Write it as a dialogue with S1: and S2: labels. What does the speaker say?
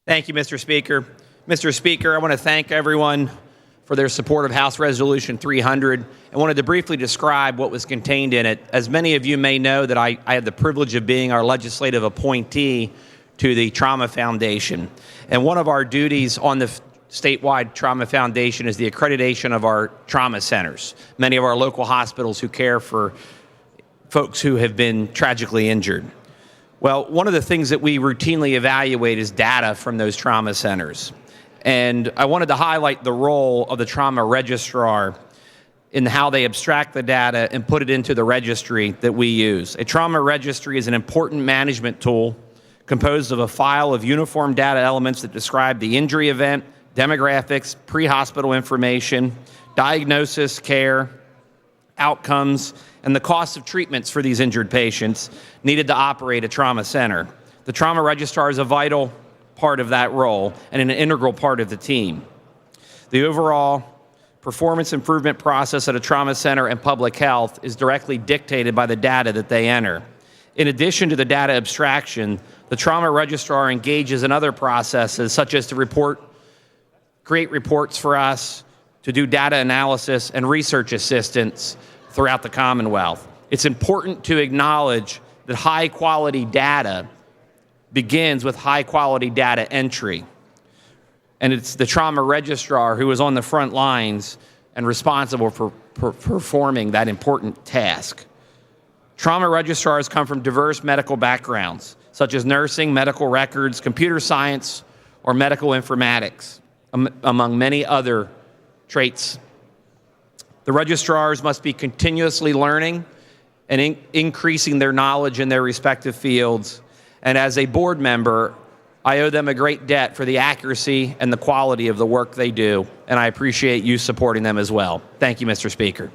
S1: Thank you, Mr. Speaker. Mr. Speaker, I want to thank everyone for their support of House Resolution 300 and wanted to briefly describe what was contained in it. As many of you may know, that I had the privilege of being our legislative appointee to the Trauma Foundation. And one of our duties on the statewide Trauma Foundation is the accreditation of our trauma centers, many of our local hospitals who care for folks who have been tragically injured. Well, one of the things that we routinely evaluate is data from those trauma centers. And I wanted to highlight the role of the trauma registrar in how they abstract the data and put it into the registry that we use. A trauma registry is an important management tool composed of a file of uniform data elements that describe the injury event, demographics, pre-hospital information, diagnosis, care, outcomes, and the cost of treatments for these injured patients needed to operate a trauma center. The trauma registrar is a vital part of that role and an integral part of the team. The overall performance improvement process at a trauma center and public health is directly dictated by the data that they enter. In addition to the data abstraction, the trauma registrar engages in other processes such as to create reports for us, to do data analysis and research assistance throughout the Commonwealth. It's important to acknowledge that high-quality data begins with high-quality data entry. And it's the trauma registrar who is on the front lines and responsible for performing that important task. Trauma registrars come from diverse medical backgrounds, such as nursing, medical records, computer science, or medical informatics, among many other traits. The registrars must be continuously learning and increasing their knowledge in their respective fields. And as a board member, I owe them a great debt for the accuracy and the quality of the work they do, and I appreciate you supporting them as well. Thank you, Mr. Speaker.